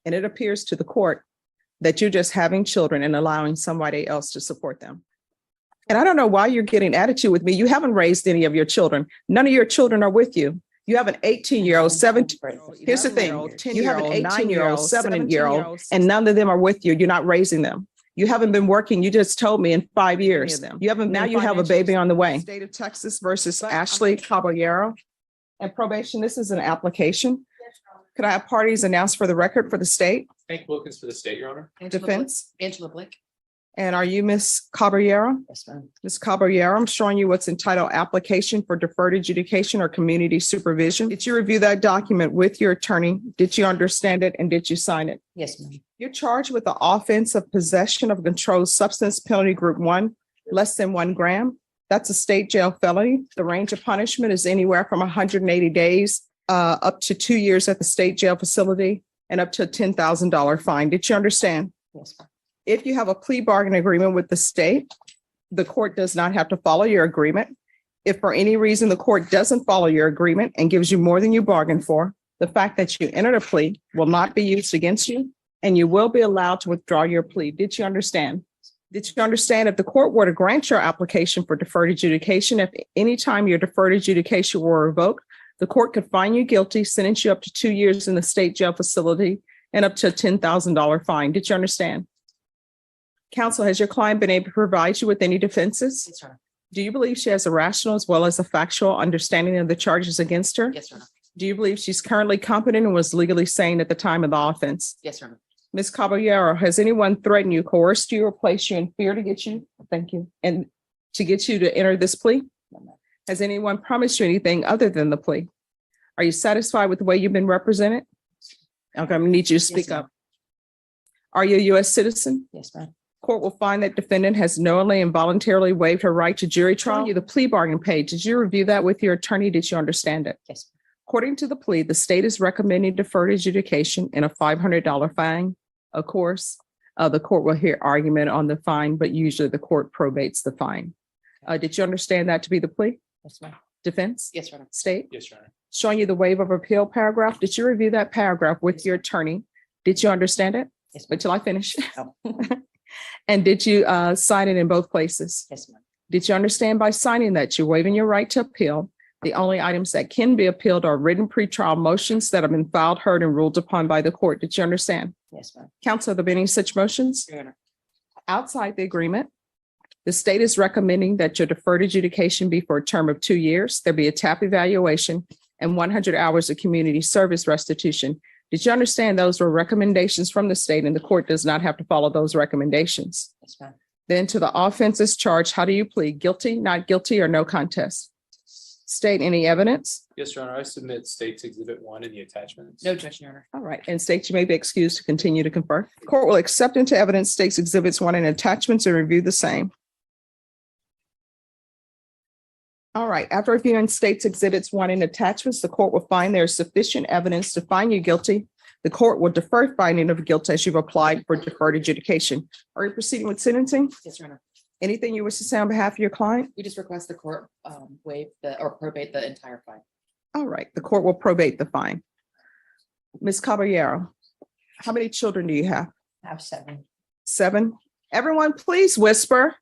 and it appears to the court that you're just having children and allowing somebody else to support them. And I don't know why you're getting attitude with me. You haven't raised any of your children. None of your children are with you. You have an 18-year-old, 17-year-old. Here's the thing. You have an 18-year-old, 7-year-old, and none of them are with you. You're not raising them. You haven't been working. You just told me in 5 years. You haven't. Now you have a baby on the way. State of Texas versus Ashley Caballero. And probation, this is an application. Could I have parties announced for the record for the state? Hank Wilkins for the state, Your Honor. Defense? Angela Blick. And are you Miss Caballero? Yes, ma'am. Ms. Caballero, I'm showing you what's entitled Application for Deferred Adjudication or Community Supervision. Did you review that document with your attorney? Did you understand it and did you sign it? Yes, ma'am. You're charged with the offense of possession of a controlled substance, penalty group 1, less than 1 gram. That's a state jail felony. The range of punishment is anywhere from 180 days up to 2 years at the state jail facility and up to a $10,000 fine. Did you understand? Yes, ma'am. If you have a plea bargain agreement with the state, the court does not have to follow your agreement. If for any reason the court doesn't follow your agreement and gives you more than you bargained for, the fact that you entered a plea will not be used against you and you will be allowed to withdraw your plea. Did you understand? Did you understand if the court were to grant your application for deferred adjudication, if any time your deferred adjudication were revoked, the court could find you guilty, sentence you up to 2 years in the state jail facility and up to a $10,000 fine. Did you understand? Counsel, has your client been able to provide you with any defenses? Yes, sir. Do you believe she has a rational as well as a factual understanding of the charges against her? Yes, sir. Do you believe she's currently competent and was legally sane at the time of the offense? Yes, sir. Ms. Caballero, has anyone threatened you, coerced you, or placed you in fear to get you? Thank you. And to get you to enter this plea? Has anyone promised you anything other than the plea? Are you satisfied with the way you've been represented? Okay, I'm gonna need you to speak up. Are you a U.S. citizen? Yes, ma'am. Court will find that defendant has knowingly and voluntarily waived her right to jury trial. You the plea bargain page. Did you review that with your attorney? Did you understand it? Yes. According to the plea, the state is recommending deferred adjudication and a $500 fine. Of course, the court will hear argument on the fine, but usually the court probates the fine. Did you understand that to be the plea? Yes, ma'am. Defense? Yes, sir. State? Yes, Your Honor. Showing you the waiver of appeal paragraph. Did you review that paragraph with your attorney? Did you understand it? Yes, ma'am. Wait till I finish. Oh. And did you sign it in both places? Yes, ma'am. Did you understand by signing that you're waiving your right to appeal? The only items that can be appealed are written pretrial motions that have been filed, heard, and ruled upon by the court. Did you understand? Yes, ma'am. Counsel, have there been any such motions? Your Honor. Outside the agreement, the state is recommending that your deferred adjudication be for a term of 2 years. There be a TAP evaluation and 100 hours of community service restitution. Did you understand those were recommendations from the state and the court does not have to follow those recommendations? Yes, ma'am. Then to the offenses charged, how do you plead? Guilty, not guilty, or no contest? State any evidence? Yes, Your Honor. I submit State's Exhibit 1 in the attachments. No, Judge, Your Honor. All right, and state you may be excused to continue to confer. Court will accept into evidence states exhibits 1 and attachments and review the same. All right, after reviewing states exhibits 1 and attachments, the court will find there is sufficient evidence to find you guilty. The court will defer finding of guilt as you've applied for deferred adjudication. Are you proceeding with sentencing? Yes, Your Honor. Anything you wish to say on behalf of your client? We just request the court waive or probate the entire fine. All right, the court will probate the fine. Ms. Caballero, how many children do you have? I have 7. 7? Everyone, please whisper.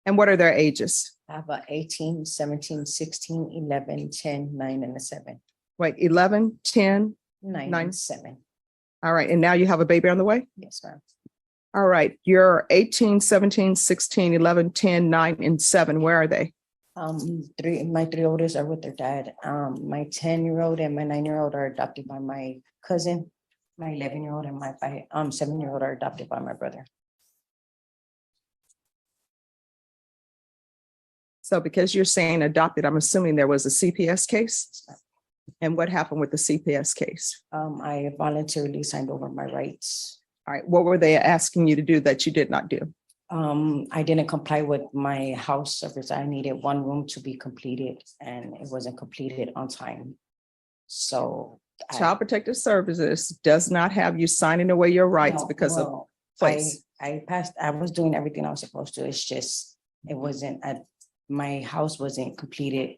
And what are their ages? I have 18, 17, 16, 11, 10, 9, and a 7. Wait, 11, 10. 9, 9. and 7. All right, and now you have a baby on the way? Yes, ma'am. All right, you're 18, 17, 16, 11, 10, 9, and 7. Where are they? My 3 oldest are with their dad. My 10-year-old and my 9-year-old are adopted by my cousin. My 11-year-old and my 7-year-old are adopted by my brother. So because you're saying adopted, I'm assuming there was a CPS case? And what happened with the CPS case? I voluntarily signed over my rights. All right, what were they asking you to do that you did not do? I didn't comply with my house service. I needed 1 room to be completed and it wasn't completed on time. So Child Protective Services does not have you signing away your rights because of place. I was doing everything I was supposed to. It's just, my house wasn't completed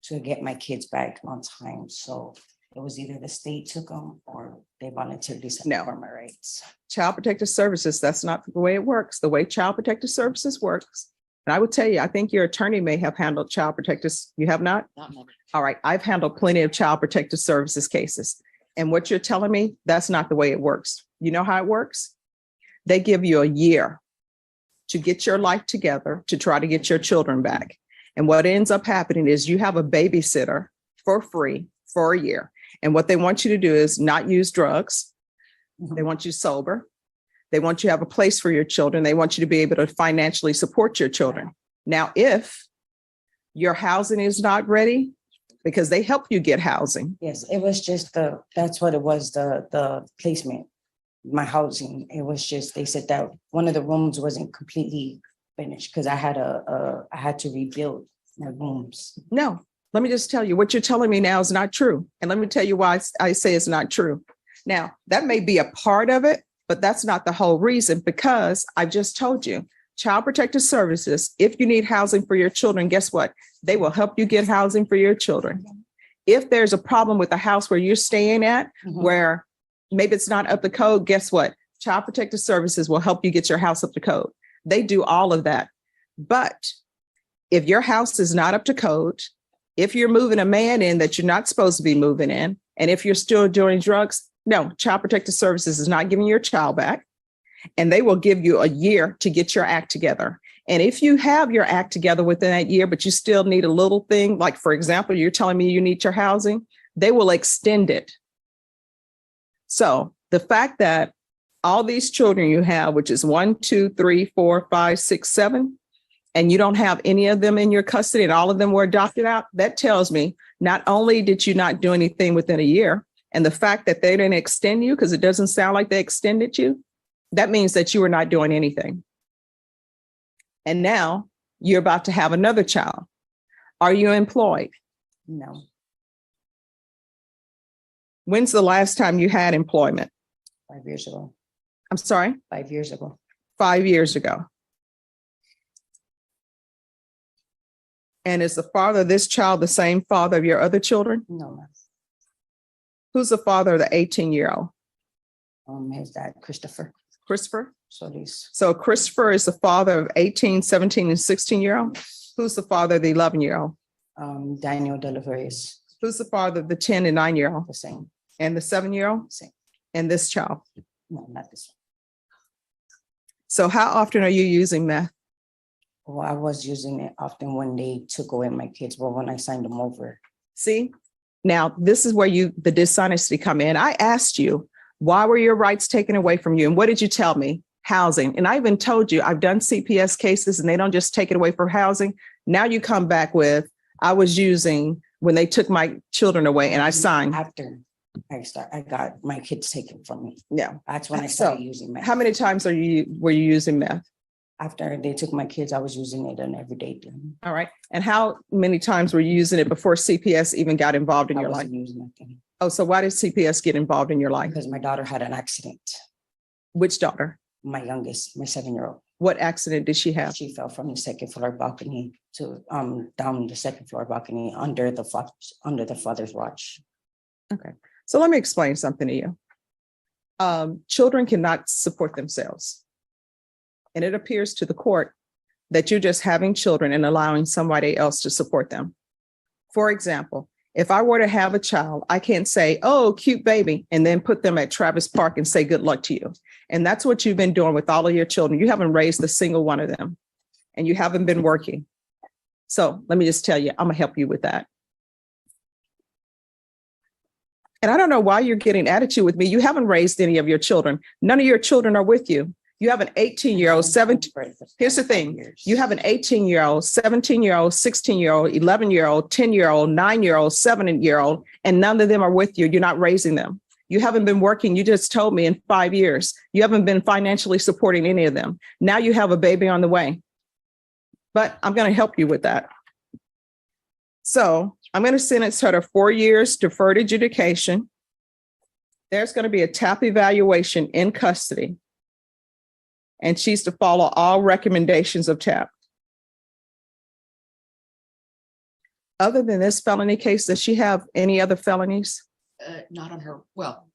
to get my kids back on time. So It was either the state took them or they voluntarily set No. for my rights. Child Protective Services, that's not the way it works. The way Child Protective Services works. And I would tell you, I think your attorney may have handled child protectors. You have not? Not many. All right, I've handled plenty of Child Protective Services cases. And what you're telling me, that's not the way it works. You know how it works? They give you a year to get your life together to try to get your children back. And what ends up happening is you have a babysitter for free for a year. And what they want you to do is not use drugs. They want you sober. They want you to have a place for your children. They want you to be able to financially support your children. Now, if your housing is not ready, because they help you get housing. Yes, it was just that's what it was, the placement, my housing. It was just, they said that one of the rooms wasn't completely finished because I had to rebuild my rooms. No, let me just tell you, what you're telling me now is not true. And let me tell you why I say it's not true. Now, that may be a part of it, but that's not the whole reason, because I've just told you, Child Protective Services, if you need housing for your children, guess what? They will help you get housing for your children. If there's a problem with the house where you're staying at, where maybe it's not up to code, guess what? Child Protective Services will help you get your house up to code. They do all of that. But if your house is not up to code, if you're moving a man in that you're not supposed to be moving in, and if you're still doing drugs, no, Child Protective Services is not giving your child back. And they will give you a year to get your act together. And if you have your act together within that year, but you still need a little thing, like, for example, you're telling me you need your housing, they will extend it. So the fact that all these children you have, which is 1, 2, 3, 4, 5, 6, 7, and you don't have any of them in your custody and all of them were adopted out, that tells me not only did you not do anything within a year, and the fact that they didn't extend you, because it doesn't sound like they extended you, that means that you were not doing anything. And now you're about to have another child. Are you employed? No, When's the last time you had employment? 5 years ago. I'm sorry, 5 years ago. 5 years ago. And is the father of this child the same father of your other children? No, ma'am. Who's the father of the 18-year-old? His dad, Christopher Christopher? Solis. So Christopher is the father of 18, 17, and 16-year-old. Who's the father of the 11-year-old? Daniel Delaveres, Who's the father of the 10 and 9-year-old? the same. And the 7-year-old? Same. And this child? No, not this So how often are you using meth? one. Well, I was using it often when they took away my kids, but when I signed them over. See, now this is where the dishonesty come in. I asked you, why were your rights taken away from you? And what did you tell me? Housing. And I even told you, I've done CPS cases and they don't just take it away for housing. Now you come back with, I was using when they took my children away and I signed. After I got my kids taken from me. Yeah. That's when I So, started using meth. How many times were you using meth? After they took my kids, I was using it on every day. All right. And how many times were you using it before CPS even got involved in I your life? wasn't using nothing Oh, so why did CPS get involved in your life? because my daughter had an accident. Which daughter? My youngest, my 7-year-old. What accident did she have? She fell from the second floor balcony to down the second floor balcony under the father's watch. Okay. So let me explain something to you. Children cannot support themselves. And it appears to the court that you're just having children and allowing somebody else to support them. For example, if I were to have a child, I can't say, oh, cute baby, and then put them at Travis Park and say, good luck to you. And that's what you've been doing with all of your children. You haven't raised a single one of them and you haven't been working. So let me just tell you, I'm gonna help you with that. And I don't know why you're getting attitude with me. You haven't raised any of your children. None of your children are with you. You have an 18-year-old, 17. Here's the thing. You have an 18-year-old, 17-year-old, 16-year-old, 11-year-old, 10-year-old, 9-year-old, 7-year-old, and none of them are with you. You're not raising them. You haven't been working. You just told me in 5 years. You haven't been financially supporting any of them. Now you have a baby on the way. But I'm going to help you with that. So I'm going to sentence her to 4 years deferred adjudication. There's going to be a TAP evaluation in custody. And she's to follow all recommendations of TAP. Other than this felony case, does she have any other felonies? Not on her, well,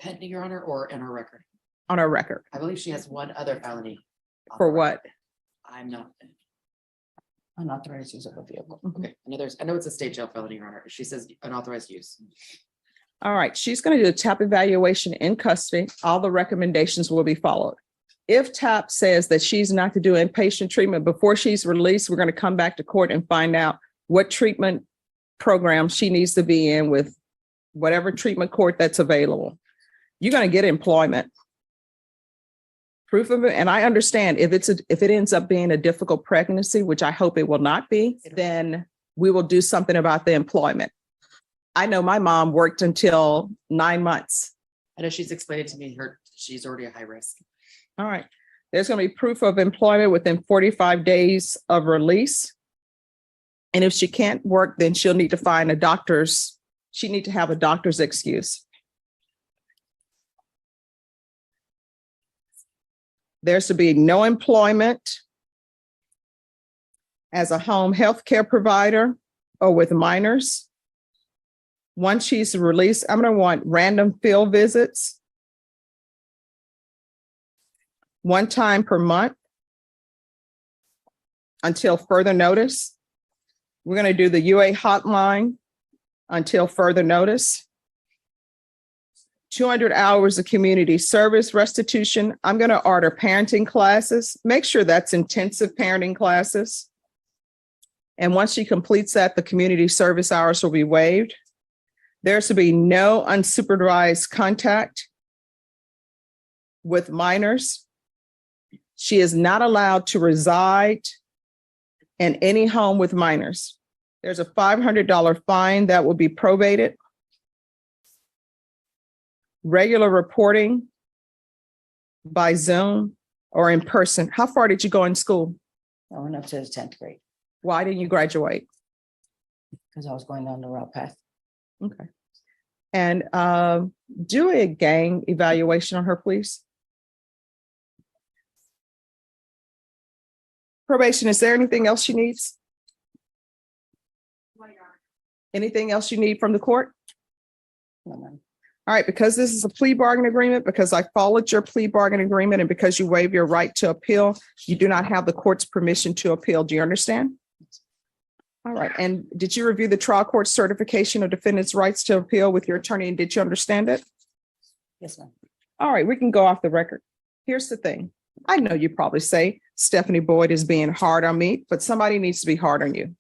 pending, Your Honor, or in her record. on our record. I believe she has one other felony. on For her record. what? I'm not, Unauthorized use of a vehicle. okay, I know it's a state jail felony, Your Honor. She says unauthorized use. All right, she's going to do a TAP evaluation in custody. All the recommendations will be followed. If TAP says that she's not to do inpatient treatment before she's released, we're going to come back to court and find out what treatment program she needs to be in with whatever treatment court that's available. You're going to get employment. Proof of it, and I understand if it ends up being a difficult pregnancy, which I hope it will not be, then we will do something about the employment. I know my mom worked until 9 months. I know she's explained to me she's already a high risk. All right. There's going to be proof of employment within 45 days of release. And if she can't work, then she'll need to find she need to have a doctor's excuse. There's to be no employment as a home health care provider or with minors. Once she's released, I'm going to want random field visits. 1 time per month until further notice. We're going to do the UA hotline until further notice. 200 hours of community service restitution. I'm going to order parenting classes. Make sure that's intensive parenting classes. And once she completes that, the community service hours will be waived. There's to be no unsupervised contact with minors. She is not allowed to reside in any home with minors. There's a $500 fine that will be probated. Regular reporting by Zoom or in person. How far did you go in school? I went up to the 10th grade Why didn't you graduate? because I was going down the route path. Okay. And do a gang evaluation on her, please. Probation, is there anything else she needs? Anything else you need from the court? No, ma'am. All right, because this is a plea bargain agreement, because I followed your plea bargain agreement, and because you waive your right to appeal, you do not have the court's permission to appeal. Do you understand? All right, and did you review the trial court certification of defendant's rights to appeal with your attorney, and did you understand it? Yes, ma'am. All right, we can go off the record. Here's the thing. I know you probably say Stephanie Boyd is being hard on me, but somebody needs to be hard on you,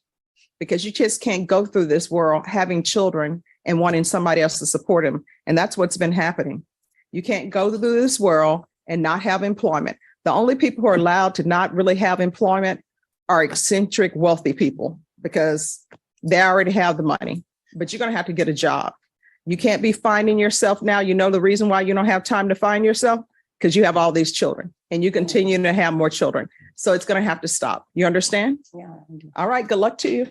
because you just can't go through this world having children and wanting somebody else to support him. And that's what's been happening. You can't go through this world and not have employment. The only people who are allowed to not really have employment are eccentric, wealthy people, because they already have the money, but you're going to have to get a job. You can't be finding yourself now. You know the reason why you don't have time to find yourself? Because you have all these children and you continue to have more children. So it's going to have to stop. You understand? Yeah. I do. All right. Good luck to you.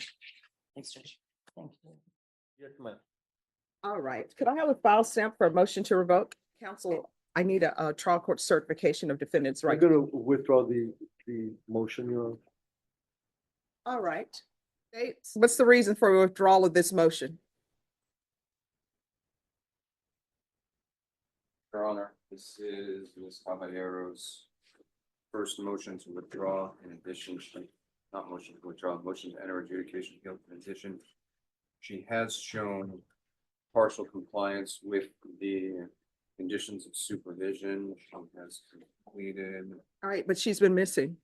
Thanks, Judge. Thank you. Yes, ma'am. All right. Could I have a file stamp for a motion to revoke? Counsel, I need a trial court certification of defendant's I'm right. gonna withdraw the motion, Your Honor. All right. States, what's the reason for withdrawal of this motion? Your Honor, this is Ms. Caballero's first motion to withdraw. In addition, not motion to withdraw, motion to enter adjudication of guilt. In addition, she has shown partial compliance with the conditions of supervision. She has completed. All right, but she's been missing,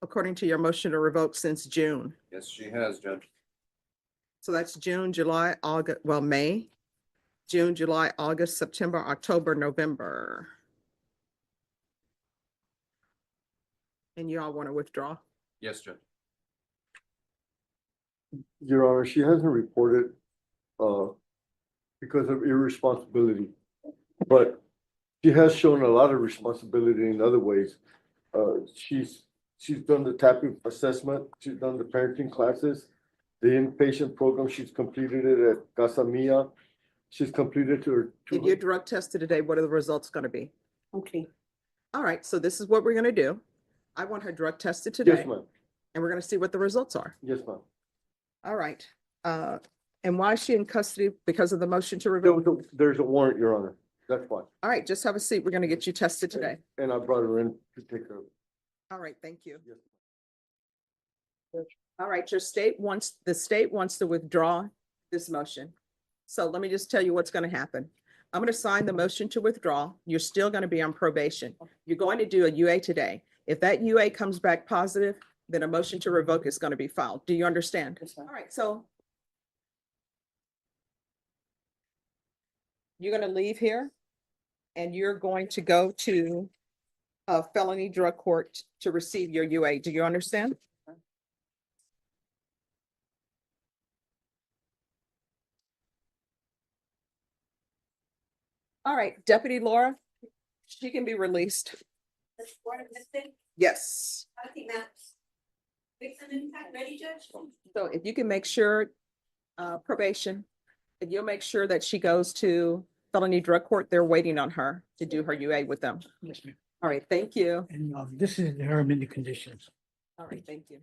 according to your motion to revoke, since June. Yes, she has, Judge. So that's June, July, August, well, May, June, July, August, September, October, November. And you all want to withdraw? Yes, Judge. Your Honor, she hasn't reported because of irresponsibility, but she has shown a lot of responsibility in other ways. She's done the tapping assessment, she's done the parenting classes, the inpatient program, she's completed it at Casa Mia. She's completed to her. If you're drug tested today, what are the results going to be? Okay. All right, so this is what we're going to do. I want her drug tested today. Yes, ma'am. And we're going to see what the results are. Yes, ma'am. All right. And And why is she in custody? Because of the motion to There revoke? was there's a warrant, Your Honor. That's why. All right, just have a seat. We're going to get you tested today. And I brought her in to take care of it. All right, thank you. Yes. All right, the state wants to withdraw this motion. So let me just tell you what's going to happen. I'm going to sign the motion to withdraw. You're still going to be on probation. You're going to do a UA today. If that UA comes back positive, then a motion to revoke is going to be filed. Do you understand? All right, so you're going to leave here and you're going to go to a felony drug court to receive your UA. Do you understand? All right, Deputy Laura, she can be released. Yes. I think that's makes an impact, ready, Judge? So if you can make sure, probation, if you'll make sure that she goes to felony drug court, they're waiting on her to do her UA with them. Yes, ma'am. All right, thank you. And this is her amended conditions. All right, thank you.